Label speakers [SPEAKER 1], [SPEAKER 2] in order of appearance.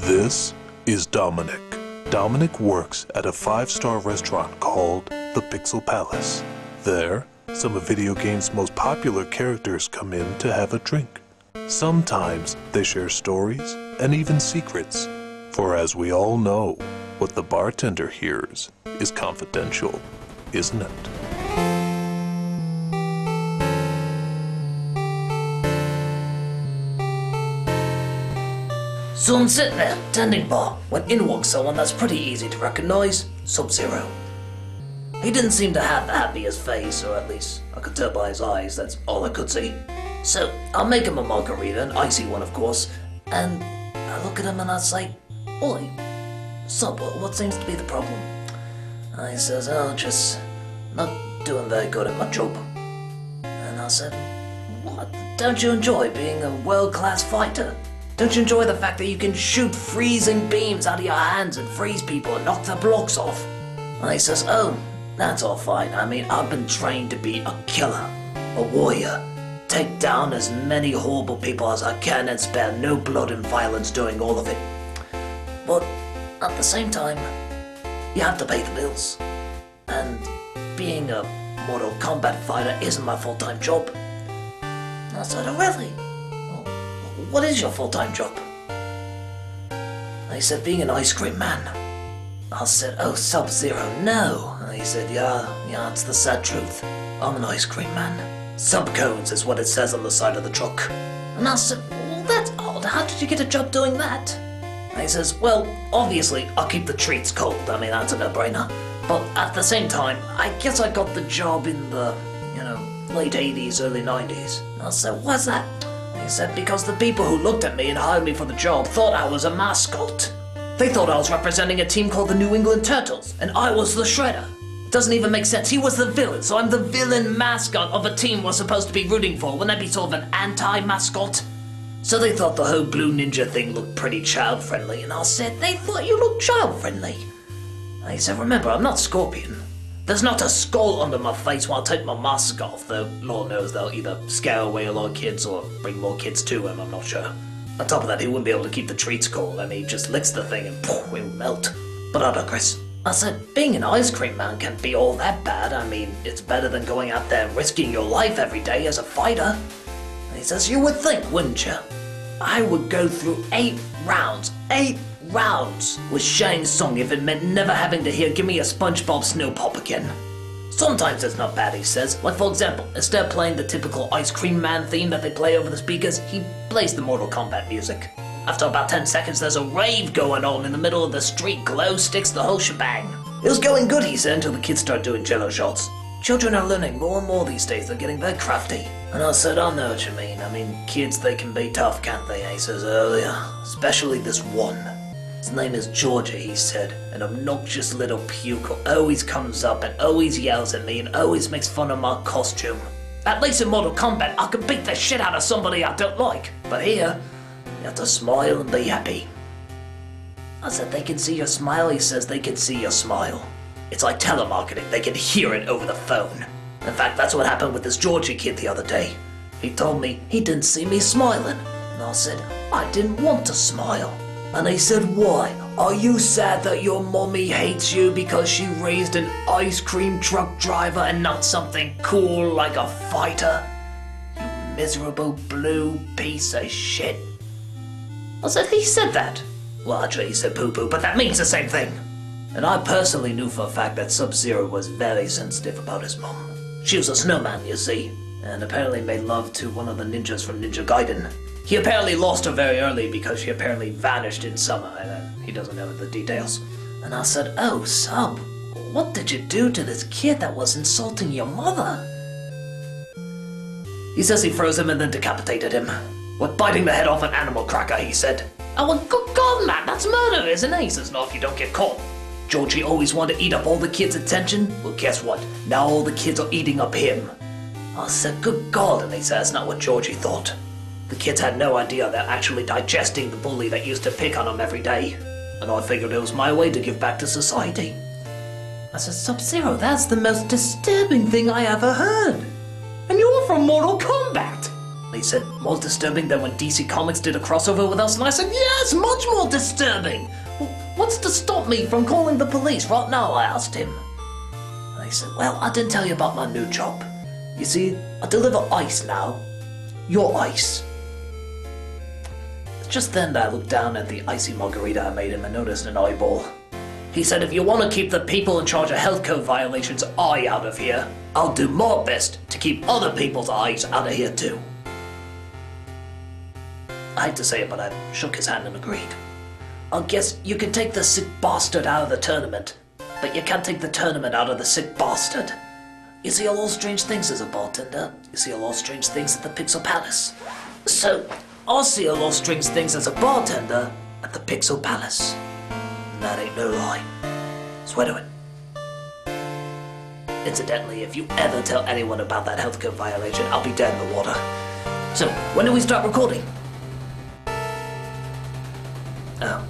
[SPEAKER 1] This is Dominic. Dominic works at a 5-star restaurant called the Pixel Palace. There, some of video games' most popular characters come in to have a drink. Sometimes they share stories and even secrets, for as we all know, what the bartender hears is confidential, isn't it?
[SPEAKER 2] So I'm sitting there, tending bar, when in walks someone that's pretty easy to recognize, Sub-Zero. He didn't seem to have the happiest face, or at least I could tell by his eyes, that's all I could see. So I'll make him a margarita, an icy one of course, and I look at him and I say, "Oi, Sub, what seems to be the problem?" And he says, "Oh, just not doing very good at my job." And I said, "What? Don't you enjoy being a world-class fighter? Don't you enjoy the fact that you can shoot freezing beams out of your hands and freeze people and knock their blocks off?" And he says, "Oh, that's all fine. I mean, I've been trained to be a killer, a warrior, take down as many horrible people as I can and spare no blood and violence doing all of it. But at the same time, you have to pay the bills. And being a Mortal Kombat fighter isn't my full-time job." And I said, "Oh, really? What is your full-time job?" And he said, "Being an ice cream man." I said, "Oh, Sub-Zero, no." And he said, yeah, it's the sad truth. I'm an ice cream man. Sub-cones is what it says on the side of the truck." And I said, "Well, that's odd. How did you get a job doing that?" And he says, "Well, obviously, I'll keep the treats cold. I mean, that's a no-brainer. But at the same time, I guess I got the job in the, late 80s, early 90s. And I said, "Why's that?" He said, "Because the people who looked at me and hired me for the job thought I was a mascot. They thought I was representing a team called the New England Turtles, and I was the Shredder. It doesn't even make sense. He was the villain, so I'm the villain mascot of a team we're supposed to be rooting for. Wouldn't that be sort of an anti-mascot?" So they thought the whole Blue Ninja thing looked pretty child-friendly, and I said, "They thought you looked child-friendly." And he said, "Remember, I'm not Scorpion. There's not a skull under my face while I take my mask off, though Lord knows they'll either scare away a lot of kids or bring more kids to him, I'm not sure. On top of that, he wouldn't be able to keep the treats cold. I mean, he just licks the thing and poof, it will melt." But I digress. I said, "Being an ice cream man can't be all that bad. I mean, it's better than going out there and risking your life every day as a fighter." And he says, "You would think, wouldn't you? I would go through 8 rounds with Shang Tsung if it meant never having to hear 'Give me a SpongeBob Snow Pop' again. Sometimes it's not bad," he says. "Like for example, instead of playing the typical Ice Cream Man theme that they play over the speakers, he plays the Mortal Kombat music. After about 10 seconds there's a rave going on in the middle of the street, glow sticks, the whole shebang. It was going good," he said, "until the kids started doing jello shots. Children are learning more and more these days, they're getting very crafty." And I said, "I know what you mean. I mean, kids, they can be tough, can't they?" And he says, "Oh yeah, especially this one. His name is Georgia," he said, "an obnoxious little puke who always comes up and always yells at me and always makes fun of my costume. At least in Mortal Kombat, I can beat the shit out of somebody I don't like. But here, you have to smile and be happy." I said, "They can see your smile?" He says, "They can see your smile. It's like telemarketing, they can hear it over the phone. In fact, that's what happened with this Georgia kid the other day. He told me he didn't see me smiling. And I said, I didn't want to smile. And he said, "Why? Are you sad that your mommy hates you because she raised an ice cream truck driver and not something cool like a fighter? You miserable blue piece of shit." I said, "He said that." Well, actually he said poo-poo, but that means the same thing. And I personally knew for a fact that Sub-Zero was very sensitive about his mom. She was a snowman, you see, and apparently made love to one of the ninjas from Ninja Gaiden. He apparently lost her very early because she apparently vanished in summer, and he doesn't know the details. And I said, "Oh, Sub, what did you do to this kid that was insulting your mother?" He says he froze him and then decapitated him. "What, biting the head off an animal cracker," he said. "Oh, well, good God, man, that's murder, isn't it?" He says, "No, if you don't get caught. Georgie always wanted to eat up all the kids' attention. Well, guess what? Now all the kids are eating up him." I said, "Good God," and he said, "That's not what Georgie thought. The kids had no idea they're actually digesting the bully that used to pick on them every day. And I figured it was my way to give back to society." I said, "Sub-Zero, that's the most disturbing thing I ever heard. And you're from Mortal Kombat." He said, more disturbing than when DC Comics did a crossover with us, and I said, yes, much more disturbing! What's to stop me from calling the police right now, I asked him. And he said, well, I didn't tell you about my new job. You see, I deliver ice now. Your ice. Just then I looked down at the icy margarita I made him and noticed an eyeball. He said, if you want to keep the people in charge of health code violations' eye out of here, I'll do my best to keep other people's eyes out of here too. I hate to say it, but I shook his hand and agreed. I guess you can take the sick bastard out of the tournament, but you can't take the tournament out of the sick bastard. You see a lot of strange things as a bartender. You see a lot of strange things at the Pixel Palace. So, I see a lot of strange things as a bartender at the Pixel Palace. And that ain't no lie. Swear to it. Incidentally, if you ever tell anyone about that health code violation, I'll be dead in the water. So, when do we start recording? Oh.